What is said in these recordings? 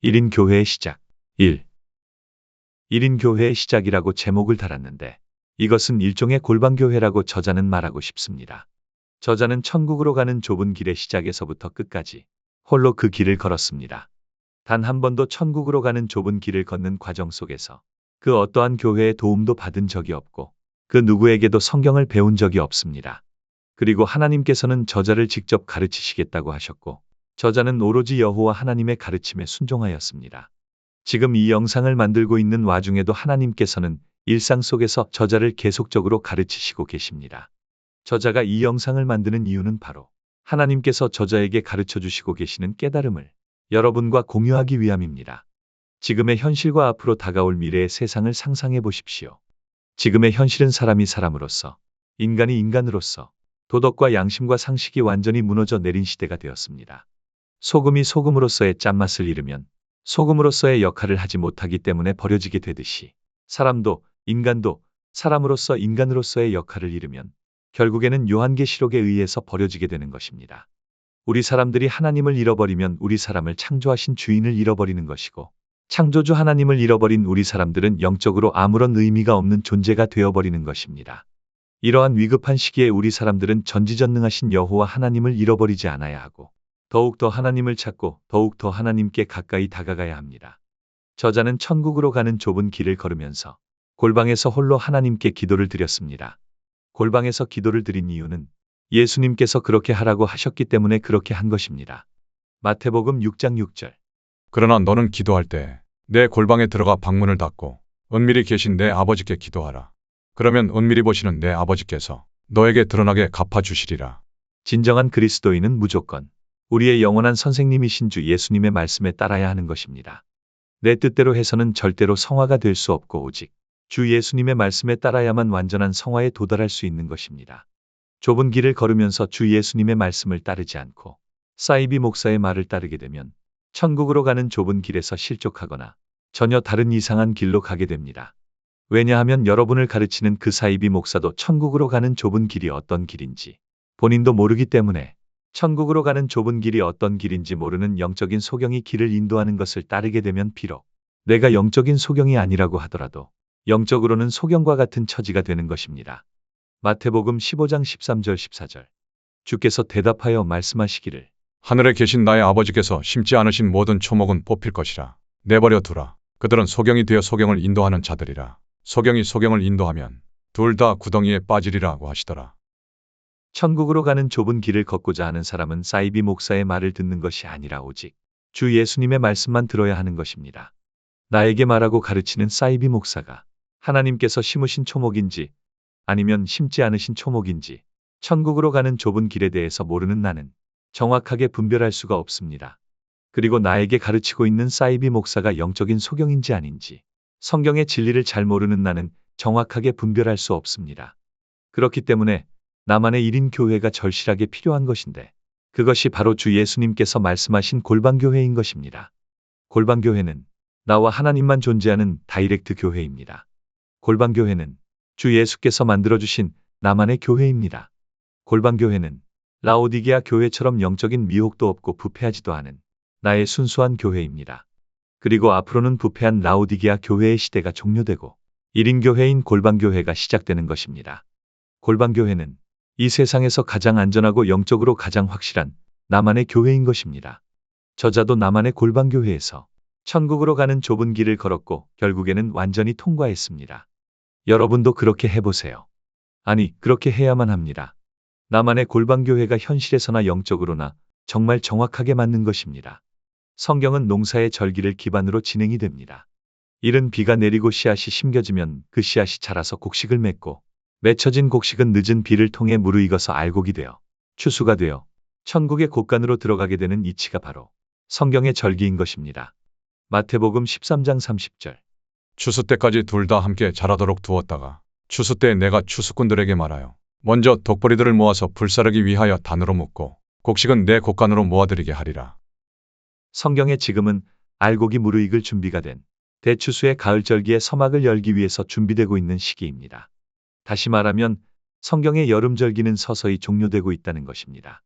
1인 교회의 시작. 1. 1인 교회의 시작이라고 제목을 달았는데 이것은 일종의 골방교회라고 저자는 말하고 싶습니다. 저자는 천국으로 가는 좁은 길의 시작에서부터 끝까지 홀로 그 길을 걸었습니다. 단 한 번도 천국으로 가는 좁은 길을 걷는 과정 속에서 그 어떠한 교회의 도움도 받은 적이 없고 그 누구에게도 성경을 배운 적이 없습니다. 그리고 하나님께서는 저자를 직접 가르치시겠다고 하셨고 저자는 오로지 여호와 하나님의 가르침에 순종하였습니다. 지금 이 영상을 만들고 있는 와중에도 하나님께서는 일상 속에서 저자를 계속적으로 가르치시고 계십니다. 저자가 이 영상을 만드는 이유는 바로 하나님께서 저자에게 가르쳐 주시고 계시는 깨달음을 여러분과 공유하기 위함입니다. 지금의 현실과 앞으로 다가올 미래의 세상을 상상해 보십시오. 지금의 현실은 사람이 사람으로서, 인간이 인간으로서, 도덕과 양심과 상식이 완전히 무너져 내린 시대가 되었습니다. 소금이 소금으로서의 짠맛을 잃으면 소금으로서의 역할을 하지 못하기 때문에 버려지게 되듯이 사람도 인간도 사람으로서 인간으로서의 역할을 잃으면 결국에는 요한계시록에 의해서 버려지게 되는 것입니다. 우리 사람들이 하나님을 잃어버리면 우리 사람을 창조하신 주인을 잃어버리는 것이고 창조주 하나님을 잃어버린 우리 사람들은 영적으로 아무런 의미가 없는 존재가 되어버리는 것입니다. 이러한 위급한 시기에 우리 사람들은 전지전능하신 여호와 하나님을 잃어버리지 않아야 하고 더욱더 하나님을 찾고 더욱더 하나님께 가까이 다가가야 합니다. 저자는 천국으로 가는 좁은 길을 걸으면서 골방에서 홀로 하나님께 기도를 드렸습니다. 골방에서 기도를 드린 이유는 예수님께서 그렇게 하라고 하셨기 때문에 그렇게 한 것입니다. 마태복음 6장 6절. 그러나 너는 기도할 때 내 골방에 들어가 방문을 닫고 은밀히 계신 내 아버지께 기도하라. 그러면 은밀히 보시는 내 아버지께서 너에게 드러나게 갚아주시리라. 진정한 그리스도인은 무조건 우리의 영원한 선생님이신 주 예수님의 말씀에 따라야 하는 것입니다. 내 뜻대로 해서는 절대로 성화가 될 수 없고 오직 주 예수님의 말씀에 따라야만 완전한 성화에 도달할 수 있는 것입니다. 좁은 길을 걸으면서 주 예수님의 말씀을 따르지 않고 사이비 목사의 말을 따르게 되면 천국으로 가는 좁은 길에서 실족하거나 전혀 다른 이상한 길로 가게 됩니다. 왜냐하면 여러분을 가르치는 그 사이비 목사도 천국으로 가는 좁은 길이 어떤 길인지 본인도 모르기 때문에 천국으로 가는 좁은 길이 어떤 길인지 모르는 영적인 소경이 길을 인도하는 것을 따르게 되면 비록 내가 영적인 소경이 아니라고 하더라도 영적으로는 소경과 같은 처지가 되는 것입니다. 마태복음 15장 13절 14절. 주께서 대답하여 말씀하시기를 하늘에 계신 나의 아버지께서 심지 않으신 모든 초목은 뽑힐 것이라. 내버려 두라. 그들은 소경이 되어 소경을 인도하는 자들이라. 소경이 소경을 인도하면 둘 다 구덩이에 빠지리라고 하시더라. 천국으로 가는 좁은 길을 걷고자 하는 사람은 사이비 목사의 말을 듣는 것이 아니라 오직 주 예수님의 말씀만 들어야 하는 것입니다. 나에게 말하고 가르치는 사이비 목사가 하나님께서 심으신 초목인지 아니면 심지 않으신 초목인지 천국으로 가는 좁은 길에 대해서 모르는 나는 정확하게 분별할 수가 없습니다. 그리고 나에게 가르치고 있는 사이비 목사가 영적인 소경인지 아닌지 성경의 진리를 잘 모르는 나는 정확하게 분별할 수 없습니다. 그렇기 때문에 나만의 1인 교회가 절실하게 필요한 것인데 그것이 바로 주 예수님께서 말씀하신 골방교회인 것입니다. 골방교회는 나와 하나님만 존재하는 다이렉트 교회입니다. 골방교회는 주 예수께서 만들어주신 나만의 교회입니다. 골방교회는 라오디게아 교회처럼 영적인 미혹도 없고 부패하지도 않은 나의 순수한 교회입니다. 그리고 앞으로는 부패한 라오디게아 교회의 시대가 종료되고 1인 교회인 골방교회가 시작되는 것입니다. 골방교회는 이 세상에서 가장 안전하고 영적으로 가장 확실한 나만의 교회인 것입니다. 저자도 나만의 골방교회에서 천국으로 가는 좁은 길을 걸었고 결국에는 완전히 통과했습니다. 여러분도 그렇게 해보세요. 아니, 그렇게 해야만 합니다. 나만의 골방교회가 현실에서나 영적으로나 정말 정확하게 맞는 것입니다. 성경은 농사의 절기를 기반으로 진행이 됩니다. 이른 비가 내리고 씨앗이 심겨지면 그 씨앗이 자라서 곡식을 맺고 맺혀진 곡식은 늦은 비를 통해 무르익어서 알곡이 되어 추수가 되어 천국의 곳간으로 들어가게 되는 이치가 바로 성경의 절기인 것입니다. 마태복음 13장 30절. 추수 때까지 둘 다 함께 자라도록 두었다가 추수 때 내가 추수꾼들에게 말하여 먼저 독보리들을 모아서 불사르기 위하여 단으로 묶고 곡식은 내 곳간으로 모아들이게 하리라. 성경의 지금은 알곡이 무르익을 준비가 된 대추수의 가을절기에 서막을 열기 위해서 준비되고 있는 시기입니다. 다시 말하면 성경의 여름절기는 서서히 종료되고 있다는 것입니다.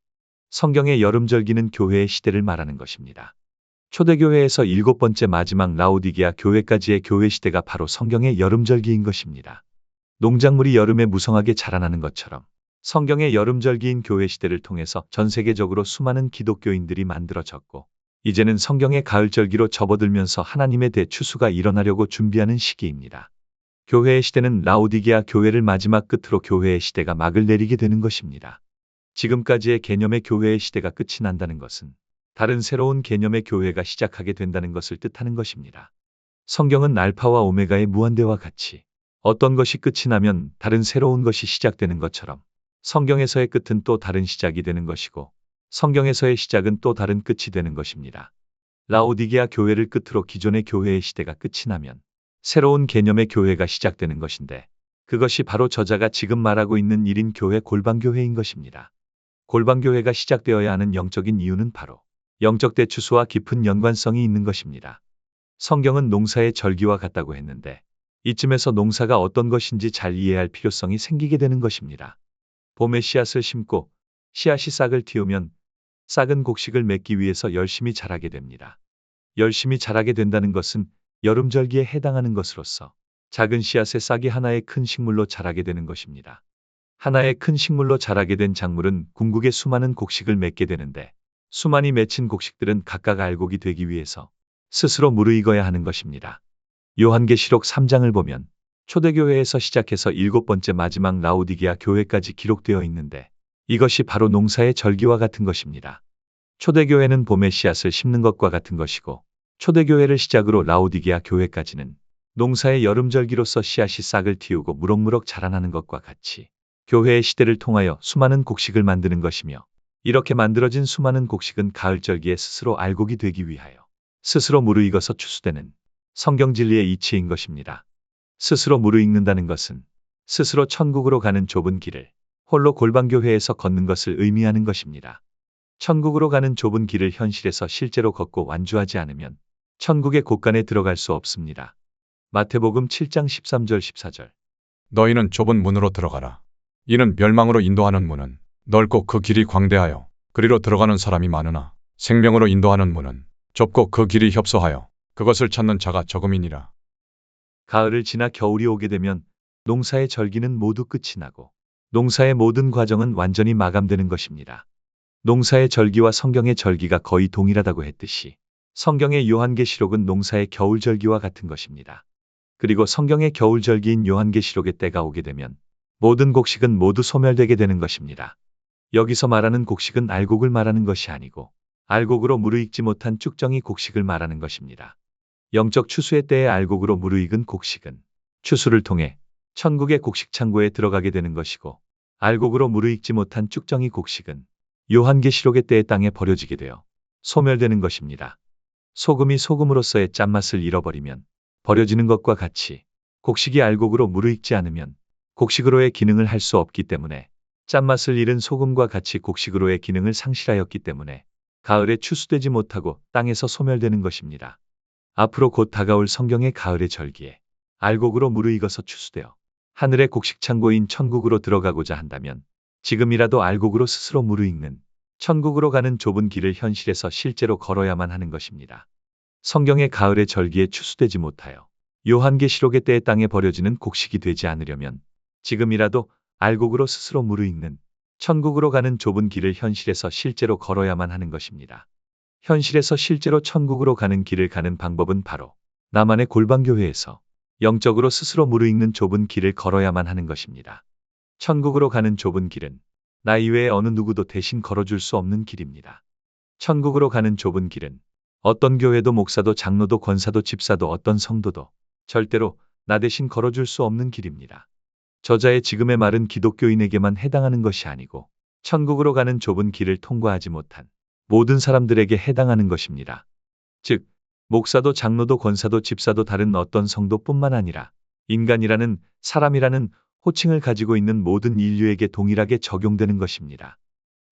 성경의 여름절기는 교회의 시대를 말하는 것입니다. 초대교회에서 7번째 마지막 라오디게아 교회까지의 교회 시대가 바로 성경의 여름절기인 것입니다. 농작물이 여름에 무성하게 자라나는 것처럼 성경의 여름절기인 교회 시대를 통해서 전 세계적으로 수많은 기독교인들이 만들어졌고, 이제는 성경의 가을절기로 접어들면서 하나님의 대추수가 일어나려고 준비하는 시기입니다. 교회의 시대는 라오디게아 교회를 마지막 끝으로 교회의 시대가 막을 내리게 되는 것입니다. 지금까지의 개념의 교회의 시대가 끝이 난다는 것은 다른 새로운 개념의 교회가 시작하게 된다는 것을 뜻하는 것입니다. 성경은 알파와 오메가의 무한대와 같이 어떤 것이 끝이 나면 다른 새로운 것이 시작되는 것처럼 성경에서의 끝은 또 다른 시작이 되는 것이고, 성경에서의 시작은 또 다른 끝이 되는 것입니다. 라오디게아 교회를 끝으로 기존의 교회의 시대가 끝이 나면 새로운 개념의 교회가 시작되는 것인데, 그것이 바로 저자가 지금 말하고 있는 1인 교회 골방교회인 것입니다. 골방교회가 시작되어야 하는 영적인 이유는 바로 영적 대추수와 깊은 연관성이 있는 것입니다. 성경은 농사의 절기와 같다고 했는데, 이쯤에서 농사가 어떤 것인지 잘 이해할 필요성이 생기게 되는 것입니다. 봄에 씨앗을 심고 씨앗이 싹을 틔우면 싹은 곡식을 맺기 위해서 열심히 자라게 됩니다. 열심히 자라게 된다는 것은 여름절기에 해당하는 것으로서 작은 씨앗의 싹이 하나의 큰 식물로 자라게 되는 것입니다. 하나의 큰 식물로 자라게 된 작물은 궁극의 수많은 곡식을 맺게 되는데, 수많이 맺힌 곡식들은 각각 알곡이 되기 위해서 스스로 무르익어야 하는 것입니다. 요한계시록 3장을 보면 초대교회에서 시작해서 7번째 마지막 라오디게아 교회까지 기록되어 있는데, 이것이 바로 농사의 절기와 같은 것입니다. 초대교회는 봄에 씨앗을 심는 것과 같은 것이고, 초대교회를 시작으로 라오디게아 교회까지는 농사의 여름절기로서 씨앗이 싹을 틔우고 무럭무럭 자라나는 것과 같이 교회의 시대를 통하여 수많은 곡식을 만드는 것이며, 이렇게 만들어진 수많은 곡식은 가을절기에 스스로 알곡이 되기 위하여 스스로 무르익어서 추수되는 성경 진리의 이치인 것입니다. 스스로 무르익는다는 것은 스스로 천국으로 가는 좁은 길을 홀로 골방교회에서 걷는 것을 의미하는 것입니다. 천국으로 가는 좁은 길을 현실에서 실제로 걷고 완주하지 않으면 천국의 곳간에 들어갈 수 없습니다. 마태복음 7장 13절 14절. 너희는 좁은 문으로 들어가라. 이는 멸망으로 인도하는 문은 넓고 그 길이 광대하여 그리로 들어가는 사람이 많으나, 생명으로 인도하는 문은 좁고 그 길이 협소하여 그것을 찾는 자가 적음이니라. 가을을 지나 겨울이 오게 되면 농사의 절기는 모두 끝이 나고 농사의 모든 과정은 완전히 마감되는 것입니다. 농사의 절기와 성경의 절기가 거의 동일하다고 했듯이 성경의 요한계시록은 농사의 겨울절기와 같은 것입니다. 그리고 성경의 겨울절기인 요한계시록의 때가 오게 되면 모든 곡식은 모두 소멸되게 되는 것입니다. 여기서 말하는 곡식은 알곡을 말하는 것이 아니고 알곡으로 무르익지 못한 쭉정이 곡식을 말하는 것입니다. 영적 추수의 때에 알곡으로 무르익은 곡식은 추수를 통해 천국의 곡식 창고에 들어가게 되는 것이고, 알곡으로 무르익지 못한 쭉정이 곡식은 요한계시록의 때의 땅에 버려지게 되어 소멸되는 것입니다. 소금이 소금으로서의 짠맛을 잃어버리면 버려지는 것과 같이 곡식이 알곡으로 무르익지 않으면 곡식으로의 기능을 할 수 없기 때문에, 짠맛을 잃은 소금과 같이 곡식으로의 기능을 상실하였기 때문에 가을에 추수되지 못하고 땅에서 소멸되는 것입니다. 앞으로 곧 다가올 성경의 가을의 절기에 알곡으로 무르익어서 추수되어 하늘의 곡식 창고인 천국으로 들어가고자 한다면 지금이라도 알곡으로 스스로 무르익는 천국으로 가는 좁은 길을 현실에서 실제로 걸어야만 하는 것입니다. 성경의 가을의 절기에 추수되지 못하여 요한계시록의 때의 땅에 버려지는 곡식이 되지 않으려면 지금이라도 알곡으로 스스로 무르익는 천국으로 가는 좁은 길을 현실에서 실제로 걸어야만 하는 것입니다. 현실에서 실제로 천국으로 가는 길을 가는 방법은 바로 나만의 골방교회에서 영적으로 스스로 무르익는 좁은 길을 걸어야만 하는 것입니다. 천국으로 가는 좁은 길은 나 이외에 어느 누구도 대신 걸어줄 수 없는 길입니다. 천국으로 가는 좁은 길은 어떤 교회도 목사도 장로도 권사도 집사도 어떤 성도도 절대로 나 대신 걸어줄 수 없는 길입니다. 저자의 지금의 말은 기독교인에게만 해당하는 것이 아니고 천국으로 가는 좁은 길을 통과하지 못한 모든 사람들에게 해당하는 것입니다. 즉, 목사도 장로도 권사도 집사도 다른 어떤 성도뿐만 아니라 인간이라는, 사람이라는 호칭을 가지고 있는 모든 인류에게 동일하게 적용되는 것입니다.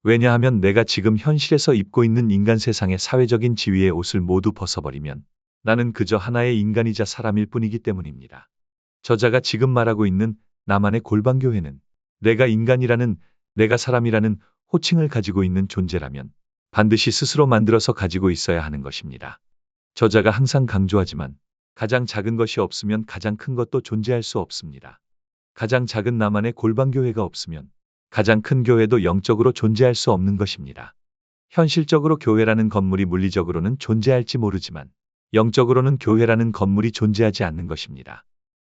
왜냐하면 내가 지금 현실에서 입고 있는 인간 세상의 사회적인 지위의 옷을 모두 벗어버리면 나는 그저 하나의 인간이자 사람일 뿐이기 때문입니다. 저자가 지금 말하고 있는 나만의 골방교회는 내가 인간이라는, 내가 사람이라는 호칭을 가지고 있는 존재라면 반드시 스스로 만들어서 가지고 있어야 하는 것입니다. 저자가 항상 강조하지만 가장 작은 것이 없으면 가장 큰 것도 존재할 수 없습니다. 가장 작은 나만의 골방교회가 없으면 가장 큰 교회도 영적으로 존재할 수 없는 것입니다. 현실적으로 교회라는 건물이 물리적으로는 존재할지 모르지만 영적으로는 교회라는 건물이 존재하지 않는 것입니다.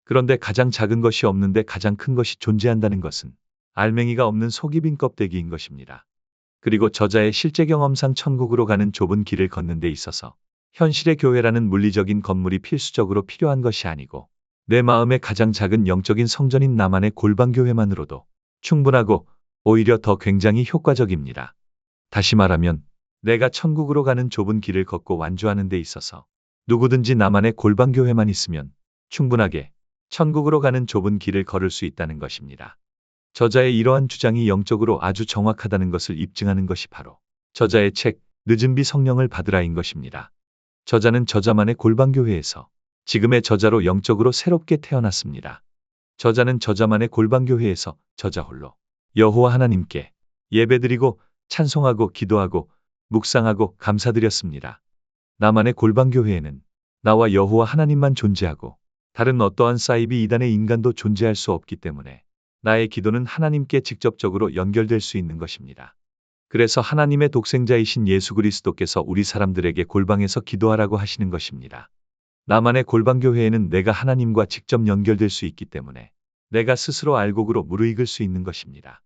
그런데 가장 작은 것이 없는데 가장 큰 것이 존재한다는 것은 알맹이가 없는 속이 빈 껍데기인 것입니다. 그리고 저자의 실제 경험상 천국으로 가는 좁은 길을 걷는 데 있어서 현실의 교회라는 물리적인 건물이 필수적으로 필요한 것이 아니고 내 마음의 가장 작은 영적인 성전인 나만의 골방교회만으로도 충분하고 오히려 더 굉장히 효과적입니다. 다시 말하면 내가 천국으로 가는 좁은 길을 걷고 완주하는 데 있어서 누구든지 나만의 골방교회만 있으면 충분하게 천국으로 가는 좁은 길을 걸을 수 있다는 것입니다. 저자의 이러한 주장이 영적으로 아주 정확하다는 것을 입증하는 것이 바로 저자의 책 늦은 비 성령을 받으라인 것입니다. 저자는 저자만의 골방교회에서 지금의 저자로 영적으로 새롭게 태어났습니다. 저자는 저자만의 골방교회에서 저자 홀로 여호와 하나님께 예배드리고 찬송하고 기도하고 묵상하고 감사드렸습니다. 나만의 골방교회에는 나와 여호와 하나님만 존재하고 다른 어떠한 사이비 이단의 인간도 존재할 수 없기 때문에 나의 기도는 하나님께 직접적으로 연결될 수 있는 것입니다. 그래서 하나님의 독생자이신 예수 그리스도께서 우리 사람들에게 골방에서 기도하라고 하시는 것입니다. 나만의 골방교회에는 내가 하나님과 직접 연결될 수 있기 때문에 내가 스스로 알곡으로 무르익을 수 있는 것입니다.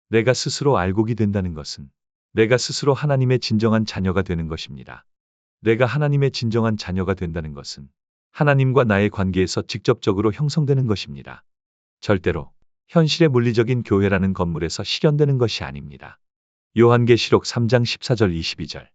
내가 스스로 알곡이 된다는 것은 내가 스스로 하나님의 진정한 자녀가 되는 것입니다. 내가 하나님의 진정한 자녀가 된다는 것은 하나님과 나의 관계에서 직접적으로 형성되는 것입니다. 절대로 현실의 물리적인 교회라는 건물에서 실현되는 것이 아닙니다. 요한계시록 3장 14절 22절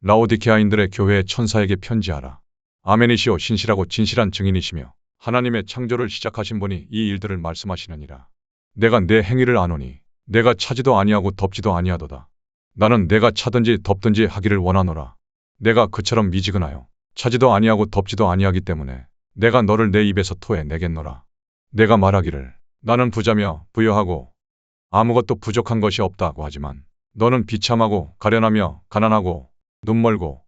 라오디게아인들의 교회의 천사에게 편지하라. 아멘이시오 신실하고 진실한 증인이시며 하나님의 창조를 시작하신 분이 이 일들을 말씀하시느니라. 내가 내 행위를 아노니 내가 차지도 아니하고 덥지도 아니하도다. 나는 내가 차든지 덥든지 하기를 원하노라. 내가 그처럼 미지근하여 차지도 아니하고 덥지도 아니하기 때문에 내가 너를 내 입에서 토해내겠노라. 내가 말하기를 나는 부자며 부여하고 아무것도 부족한 것이 없다고 하지만 너는 비참하고 가련하며 가난하고 눈멀고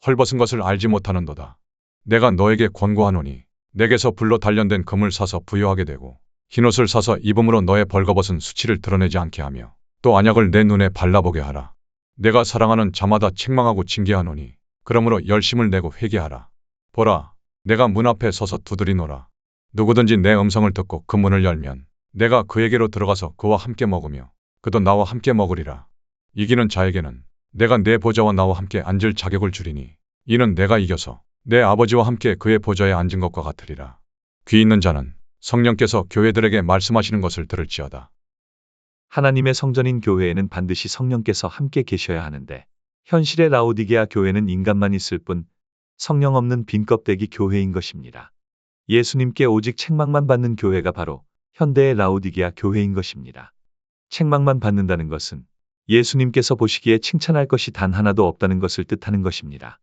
헐벗은 것을 알지 못하는도다. 내가 너에게 권고하노니 내게서 불로 단련된 금을 사서 부여하게 되고 흰옷을 사서 입음으로 너의 벌거벗은 수치를 드러내지 않게 하며 또 안약을 내 눈에 발라보게 하라. 내가 사랑하는 자마다 책망하고 징계하노니 그러므로 열심을 내고 회개하라. 보라, 내가 문 앞에 서서 두드리노라. 누구든지 내 음성을 듣고 그 문을 열면 내가 그에게로 들어가서 그와 함께 먹으며 그도 나와 함께 먹으리라. 이기는 자에게는 내가 내 보좌와 나와 함께 앉을 자격을 주리니 이는 내가 이겨서 내 아버지와 함께 그의 보좌에 앉은 것과 같으리라. 귀 있는 자는 성령께서 교회들에게 말씀하시는 것을 들을지어다. 하나님의 성전인 교회에는 반드시 성령께서 함께 계셔야 하는데 현실의 라오디게아 교회는 인간만 있을 뿐 성령 없는 빈 껍데기 교회인 것입니다. 예수님께 오직 책망만 받는 교회가 바로 현대의 라오디게아 교회인 것입니다. 책망만 받는다는 것은 예수님께서 보시기에 칭찬할 것이 단 하나도 없다는 것을 뜻하는 것입니다.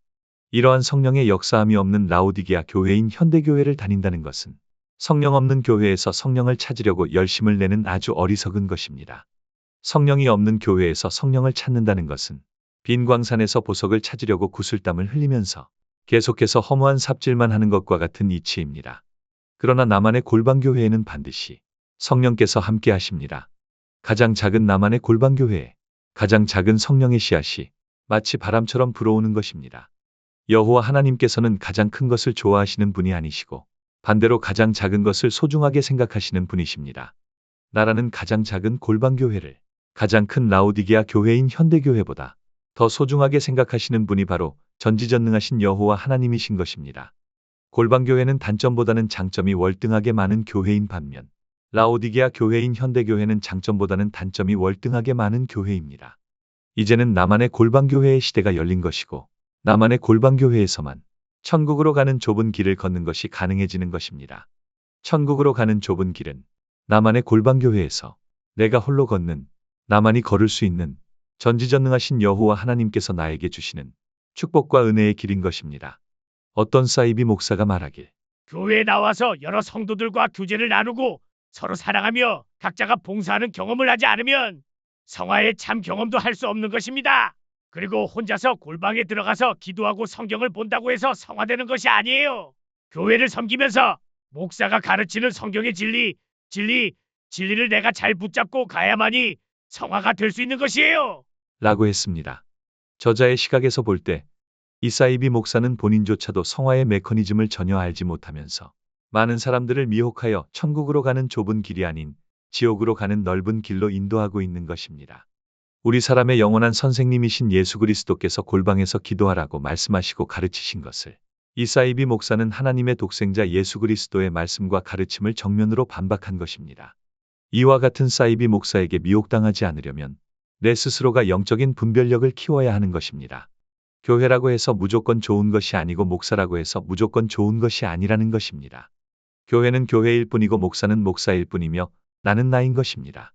이러한 성령의 역사함이 없는 라오디게아 교회인 현대교회를 다닌다는 것은 성령 없는 교회에서 성령을 찾으려고 열심을 내는 아주 어리석은 것입니다. 성령이 없는 교회에서 성령을 찾는다는 것은 빈 광산에서 보석을 찾으려고 구슬땀을 흘리면서 계속해서 허무한 삽질만 하는 것과 같은 이치입니다. 그러나 나만의 골방교회에는 반드시 성령께서 함께 하십니다. 가장 작은 나만의 골방교회에 가장 작은 성령의 씨앗이 마치 바람처럼 불어오는 것입니다. 여호와 하나님께서는 가장 큰 것을 좋아하시는 분이 아니시고 반대로 가장 작은 것을 소중하게 생각하시는 분이십니다. 나라는 가장 작은 골방교회를 가장 큰 라오디게아 교회인 현대교회보다 더 소중하게 생각하시는 분이 바로 전지전능하신 여호와 하나님이신 것입니다. 골방교회는 단점보다는 장점이 월등하게 많은 교회인 반면 라오디게아 교회인 현대교회는 장점보다는 단점이 월등하게 많은 교회입니다. 이제는 나만의 골방교회의 시대가 열린 것이고 나만의 골방교회에서만 천국으로 가는 좁은 길을 걷는 것이 가능해지는 것입니다. 천국으로 가는 좁은 길은 나만의 골방교회에서 내가 홀로 걷는 나만이 걸을 수 있는 전지전능하신 여호와 하나님께서 나에게 주시는 축복과 은혜의 길인 것입니다. 어떤 사이비 목사가 말하길 교회에 나와서 여러 성도들과 교제를 나누고 서로 사랑하며 각자가 봉사하는 경험을 하지 않으면 성화의 참 경험도 할 수 없는 것입니다. 그리고 혼자서 골방에 들어가서 기도하고 성경을 본다고 해서 성화되는 것이 아니에요. 교회를 섬기면서 목사가 가르치는 성경의 진리를 내가 잘 붙잡고 가야만이 성화가 될 수 있는 것이에요. 라고 했습니다. 저자의 시각에서 볼 때 이사이비 목사는 본인조차도 성화의 메커니즘을 전혀 알지 못하면서 많은 사람들을 미혹하여 천국으로 가는 좁은 길이 아닌 지옥으로 가는 넓은 길로 인도하고 있는 것입니다. 우리 사람의 영원한 선생님이신 예수 그리스도께서 골방에서 기도하라고 말씀하시고 가르치신 것을 이사이비 목사는 하나님의 독생자 예수 그리스도의 말씀과 가르침을 정면으로 반박한 것입니다. 이와 같은 사이비 목사에게 미혹당하지 않으려면 내 스스로가 영적인 분별력을 키워야 하는 것입니다. 교회라고 해서 무조건 좋은 것이 아니고 목사라고 해서 무조건 좋은 것이 아니라는 것입니다. 교회는 교회일 뿐이고 목사는 목사일 뿐이며 나는 나인 것입니다.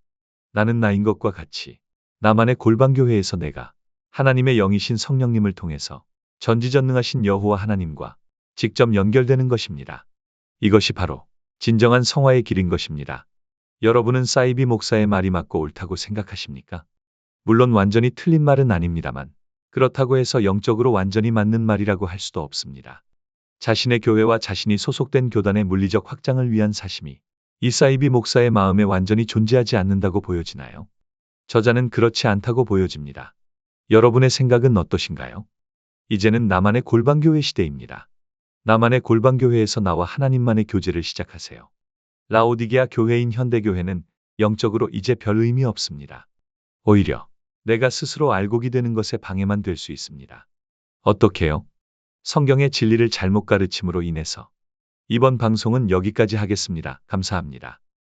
나는 나인 것과 같이 나만의 골방교회에서 내가 하나님의 영이신 성령님을 통해서 전지전능하신 여호와 하나님과 직접 연결되는 것입니다. 이것이 바로 진정한 성화의 길인 것입니다. 여러분은 사이비 목사의 말이 맞고 옳다고 생각하십니까? 물론 완전히 틀린 말은 아닙니다만 그렇다고 해서 영적으로 완전히 맞는 말이라고 할 수도 없습니다. 자신의 교회와 자신이 소속된 교단의 물리적 확장을 위한 사심이 이사이비 목사의 마음에 완전히 존재하지 않는다고 보여지나요? 저자는 그렇지 않다고 보여집니다. 여러분의 생각은 어떠신가요? 이제는 나만의 골방교회 시대입니다. 나만의 골방교회에서 나와 하나님만의 교제를 시작하세요. 라오디게아 교회인 현대교회는 영적으로 이제 별 의미 없습니다. 오히려 내가 스스로 알고기 되는 것에 방해만 될 수 있습니다. 어떻게요? 성경의 진리를 잘못 가르침으로 인해서. 이번 방송은 여기까지 하겠습니다. 감사합니다.